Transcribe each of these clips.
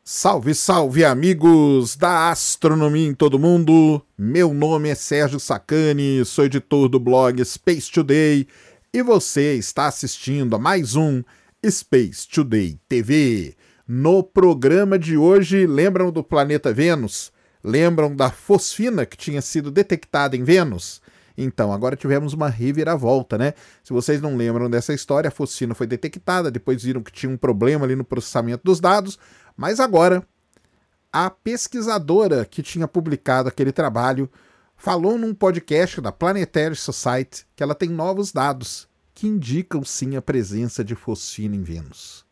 Salve, salve, amigos da astronomia em todo mundo! Meu nome é Sérgio Sacani, sou editor do blog Space Today e você está assistindo a mais um Space Today TV. No programa de hoje, lembram do planeta Vênus? Lembram da fosfina que tinha sido detectada em Vênus? Então, agora tivemos uma reviravolta, né? Se vocês não lembram dessa história, a fosfina foi detectada, depois viram que tinha um problema ali no processamento dos dados, mas agora a pesquisadora que tinha publicado aquele trabalho falou num podcast da Planetary Society que ela tem novos dados que indicam sim a presença de fosfina em Vênus.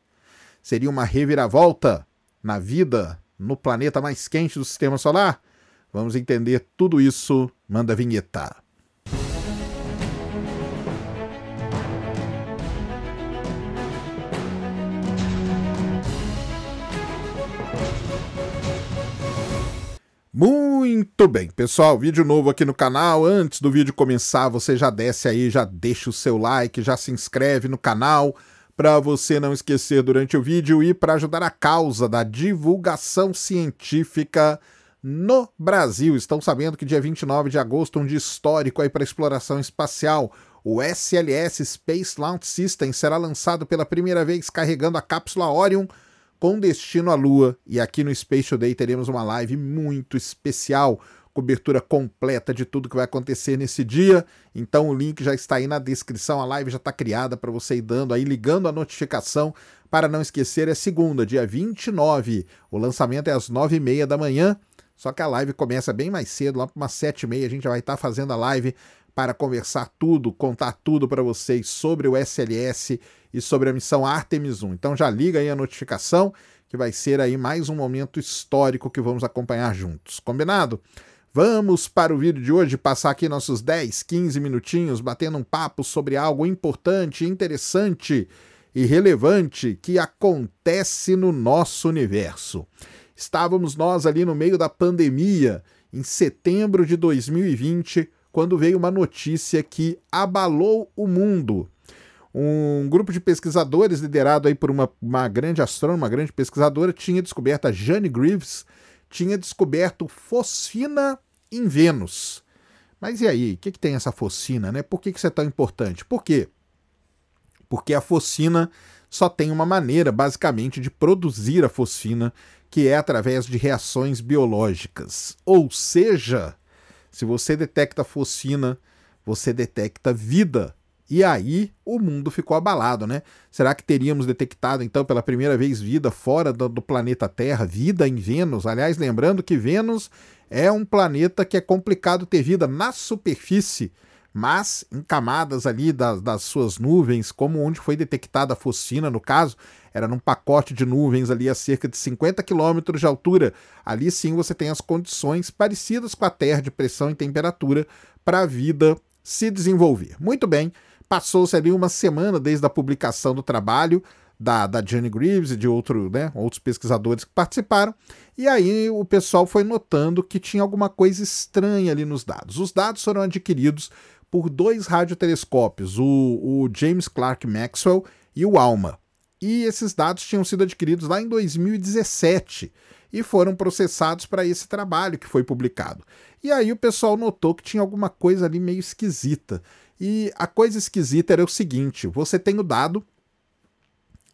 Seria uma reviravolta na vida no planeta mais quente do Sistema Solar? Vamos entender tudo isso. Manda a vinheta. Muito bem, pessoal, vídeo novo aqui no canal. Antes do vídeo começar, você já desce aí, já deixa o seu like, já se inscreve no canal para você não esquecer durante o vídeo e para ajudar a causa da divulgação científica no Brasil. Estão sabendo que dia 29 de agosto, um dia histórico aí para exploração espacial, o SLS Space Launch System será lançado pela primeira vez carregando a cápsula Orion com destino à Lua, e aqui no Space Today teremos uma live muito especial, cobertura completa de tudo que vai acontecer nesse dia, então o link já está aí na descrição, a live já está criada para você ir dando aí, ligando a notificação, para não esquecer, é segunda, dia 29, o lançamento é às 9h30 da manhã, só que a live começa bem mais cedo, lá para umas 7h30, a gente já vai estar fazendo a live para conversar tudo, contar tudo para vocês sobre o SLS e sobre a missão Artemis 1. Então já liga aí a notificação, que vai ser aí mais um momento histórico que vamos acompanhar juntos. Combinado? Vamos para o vídeo de hoje, passar aqui nossos 10, 15 minutinhos batendo um papo sobre algo importante, interessante e relevante que acontece no nosso universo. Estávamos nós ali no meio da pandemia, em setembro de 2020, quando veio uma notícia que abalou o mundo. Um grupo de pesquisadores, liderado aí por uma grande astrônoma, uma grande pesquisadora, tinha descoberto, a Jane Greaves, tinha descoberto fosfina em Vênus. Mas e aí, o que tem essa fosfina, né? Por que isso é tão importante? Por quê? Porque a fosfina só tem uma maneira, basicamente, de produzir a fosfina, que é através de reações biológicas. Ou seja, se você detecta fosfina, você detecta vida. E aí o mundo ficou abalado, né? Será que teríamos detectado, então, pela primeira vez vida fora do planeta Terra, vida em Vênus? Aliás, lembrando que Vênus é um planeta que é complicado ter vida na superfície, mas em camadas ali das suas nuvens, como onde foi detectada a fosfina, no caso, era num pacote de nuvens ali a cerca de 50 quilômetros de altura. Ali sim você tem as condições parecidas com a Terra de pressão e temperatura para a vida se desenvolver. Muito bem, passou-se ali uma semana desde a publicação do trabalho da Jane Greaves e de outros pesquisadores que participaram, e aí o pessoal foi notando que tinha alguma coisa estranha ali nos dados. Os dados foram adquiridos por dois radiotelescópios, o James Clerk Maxwell e o ALMA. E esses dados tinham sido adquiridos lá em 2017 e foram processados para esse trabalho que foi publicado. E aí o pessoal notou que tinha alguma coisa ali meio esquisita. E a coisa esquisita era o seguinte, você tem o dado,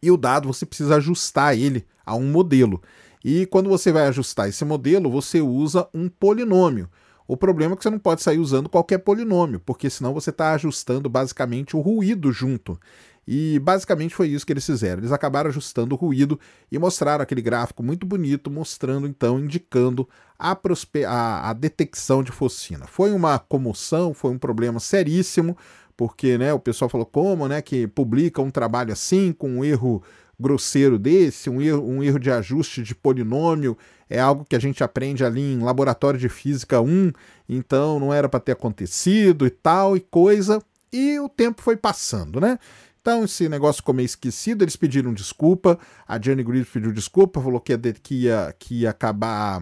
e o dado você precisa ajustar ele a um modelo. E quando você vai ajustar esse modelo, você usa um polinômio. O problema é que você não pode sair usando qualquer polinômio, porque senão você está ajustando basicamente o ruído junto. E basicamente foi isso que eles fizeram. Eles acabaram ajustando o ruído e mostraram aquele gráfico muito bonito, mostrando então, indicando a detecção de fosfina. Foi uma comoção, foi um problema seríssimo, porque o pessoal falou como que publica um trabalho assim, com um erro grosseiro desse, um erro de ajuste de polinômio, é algo que a gente aprende ali em laboratório de física 1, então não era para ter acontecido e tal e coisa, e o tempo foi passando, né? Então esse negócio ficou meio esquecido, eles pediram desculpa, a Jane Greaves pediu desculpa, falou que ia acabar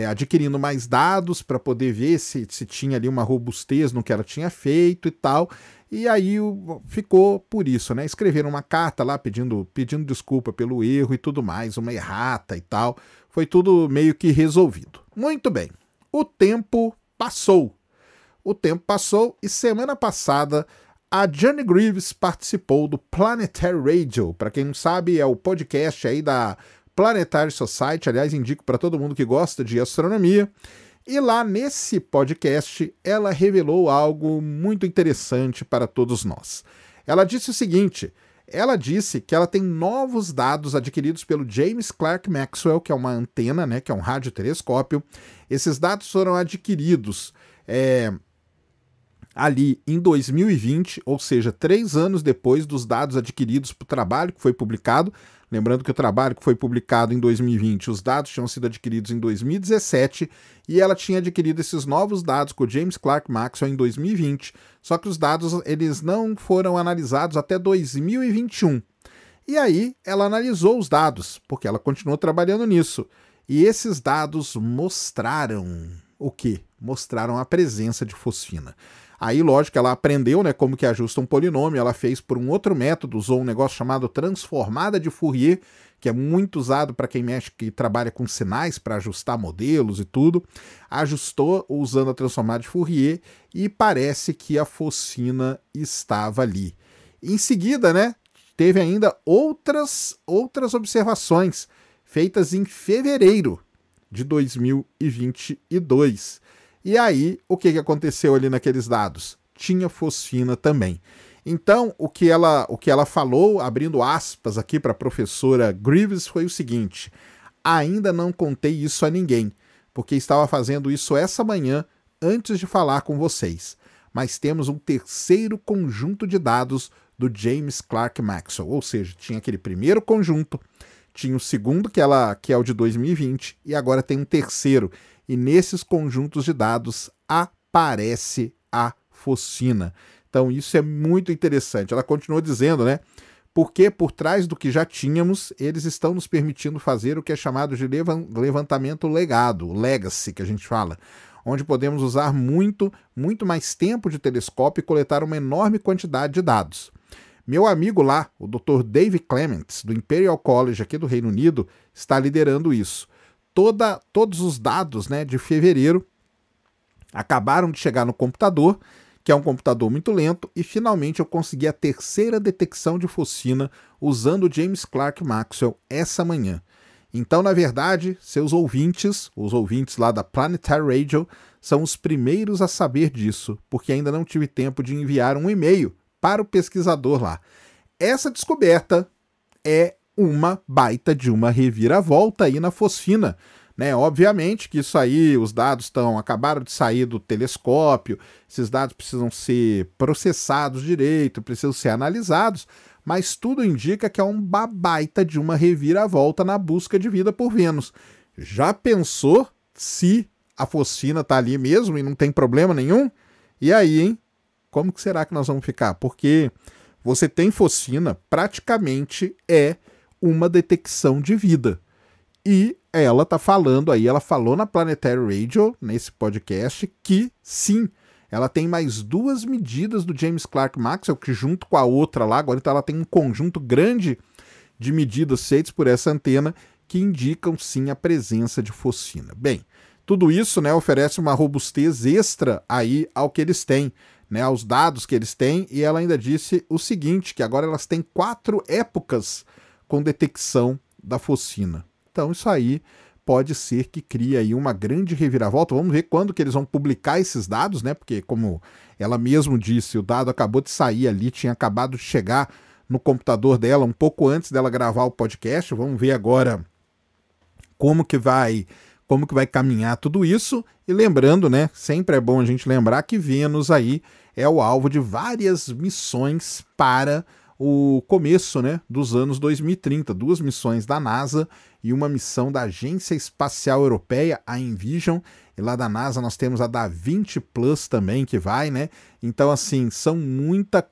adquirindo mais dados para poder ver se tinha ali uma robustez no que ela tinha feito e tal, E aí ficou por isso, né? Escreveram uma carta lá pedindo desculpa pelo erro e tudo mais, uma errata e tal. Foi tudo meio que resolvido. Muito bem. O tempo passou. O tempo passou e semana passada a Jane Greaves participou do Planetary Radio. Para quem não sabe, é o podcast aí da Planetary Society. Aliás, indico para todo mundo que gosta de astronomia. E lá nesse podcast, ela revelou algo muito interessante para todos nós. Ela disse o seguinte, ela disse que ela tem novos dados adquiridos pelo James Clerk Maxwell, que é uma antena, né, que é um radiotelescópio. Esses dados foram adquiridos ali em 2020, ou seja, 3 anos depois dos dados adquiridos para o trabalho que foi publicado. Lembrando que o trabalho que foi publicado em 2020, os dados tinham sido adquiridos em 2017 e ela tinha adquirido esses novos dados com o James Clerk Maxwell em 2020, só que os dados eles não foram analisados até 2021. E aí ela analisou os dados, porque ela continuou trabalhando nisso. E esses dados mostraram o quê? Mostraram a presença de fosfina. Aí, lógico, ela aprendeu, né, como que ajusta um polinômio, ela fez por um outro método, usou um negócio chamado transformada de Fourier, que é muito usado para quem mexe, que trabalha com sinais para ajustar modelos e tudo. Ajustou usando a transformada de Fourier e parece que a fosfina estava ali. Em seguida, né, teve ainda outras observações feitas em fevereiro de 2022. E aí, o que aconteceu ali naqueles dados? Tinha fosfina também. Então, o que ela falou, abrindo aspas aqui para a professora Greaves, foi o seguinte: ainda não contei isso a ninguém, porque estava fazendo isso essa manhã antes de falar com vocês. Mas temos um terceiro conjunto de dados do James Clerk Maxwell, ou seja, tinha aquele primeiro conjunto, tinha o segundo, que é o de 2020, e agora tem um terceiro. E nesses conjuntos de dados aparece a fosfina. Então isso é muito interessante. Ela continuou dizendo, né? Porque por trás do que já tínhamos, eles estão nos permitindo fazer o que é chamado de levantamento legado, o legacy que a gente fala, onde podemos usar muito mais tempo de telescópio e coletar uma enorme quantidade de dados. Meu amigo lá, o Dr. Dave Clements, do Imperial College aqui do Reino Unido, está liderando isso. Todos os dados, né, de fevereiro acabaram de chegar no computador, que é um computador muito lento, e finalmente eu consegui a terceira detecção de fosfina usando o James Clerk Maxwell essa manhã. Então, na verdade, seus ouvintes, os ouvintes lá da Planetary Radio, são os primeiros a saber disso, porque ainda não tive tempo de enviar um e-mail para o pesquisador lá. Essa descoberta é uma baita de uma reviravolta aí na fosfina, né? Obviamente que isso aí, os dados acabaram de sair do telescópio, esses dados precisam ser processados direito, precisam ser analisados, mas tudo indica que é uma baita de uma reviravolta na busca de vida por Vênus. Já pensou se a fosfina tá ali mesmo e não tem problema nenhum? E aí, hein? Como que será que nós vamos ficar? Porque você tem fosfina, praticamente é uma detecção de vida. E ela tá falando aí, ela falou na Planetary Radio, nesse podcast, que sim, ela tem mais 2 medidas do James Clerk Maxwell, que junto com a outra lá, agora então ela tem um conjunto grande de medidas feitas por essa antena que indicam sim a presença de fosfina. Bem, tudo isso, né, oferece uma robustez extra aí ao que eles têm, né, aos dados que eles têm, e ela ainda disse o seguinte, que agora elas têm 4 épocas com detecção da fosfina. Então isso aí pode ser que crie aí uma grande reviravolta. Vamos ver quando que eles vão publicar esses dados, né? Porque como ela mesmo disse, o dado acabou de sair ali, tinha acabado de chegar no computador dela um pouco antes dela gravar o podcast. Vamos ver agora como que vai caminhar tudo isso. E lembrando, né? Sempre é bom a gente lembrar que Vênus aí é o alvo de várias missões para o começo, né, dos anos 2030, 2 missões da NASA e uma missão da Agência Espacial Europeia, a Envision, e lá da NASA nós temos a Da Vinci Plus também que vai, né? Então, assim,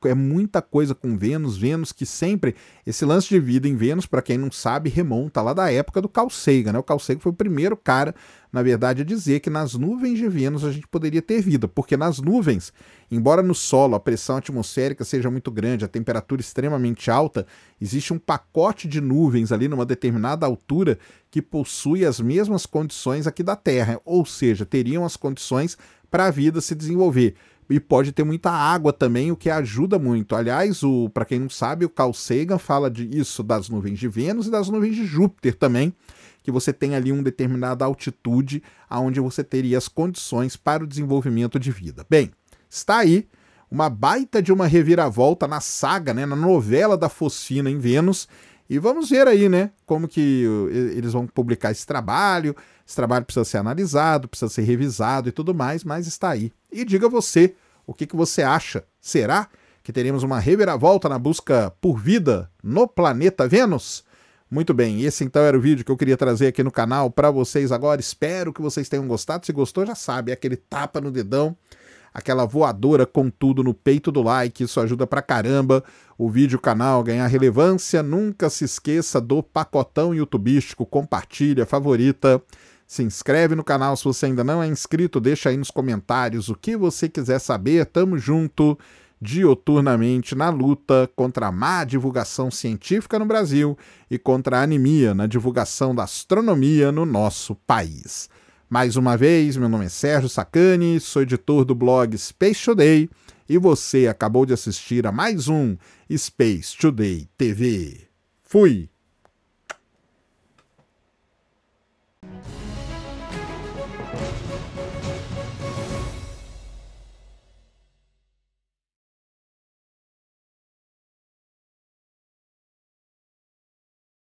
é muita coisa com Vênus. Vênus que sempre, esse lance de vida em Vênus, para quem não sabe, remonta lá da época do Carl Sagan, né? O Carl Sagan foi o primeiro cara, na verdade, a dizer que nas nuvens de Vênus a gente poderia ter vida, porque nas nuvens, embora no solo a pressão atmosférica seja muito grande, a temperatura extremamente alta, existe um pacote de nuvens ali numa determinada altura que possui as mesmas condições aqui da Terra, ou seja, teriam as condições para a vida se desenvolver. E pode ter muita água também, o que ajuda muito. Aliás, para quem não sabe, o Carl Sagan fala disso das nuvens de Vênus e das nuvens de Júpiter também, que você tem ali uma determinada altitude onde você teria as condições para o desenvolvimento de vida. Bem, está aí uma baita de uma reviravolta na saga, né, na novela da Focina em Vênus, e vamos ver aí, né, como que eles vão publicar esse trabalho precisa ser analisado, precisa ser revisado e tudo mais, mas está aí. E diga você, o que você acha? Será que teremos uma reviravolta na busca por vida no planeta Vênus? Muito bem, esse então era o vídeo que eu queria trazer aqui no canal para vocês agora. Espero que vocês tenham gostado. Se gostou, já sabe, é aquele tapa no dedão, aquela voadora com tudo no peito do like, isso ajuda pra caramba o vídeo, o canal a ganhar relevância. Nunca se esqueça do pacotão youtubístico, compartilha, favorita, se inscreve no canal se você ainda não é inscrito, deixa aí nos comentários o que você quiser saber. Tamo junto dioturnamente na luta contra a má divulgação científica no Brasil e contra a anemia na divulgação da astronomia no nosso país. Mais uma vez, meu nome é Sérgio Sacani, sou editor do blog Space Today e você acabou de assistir a mais um Space Today TV. Fui!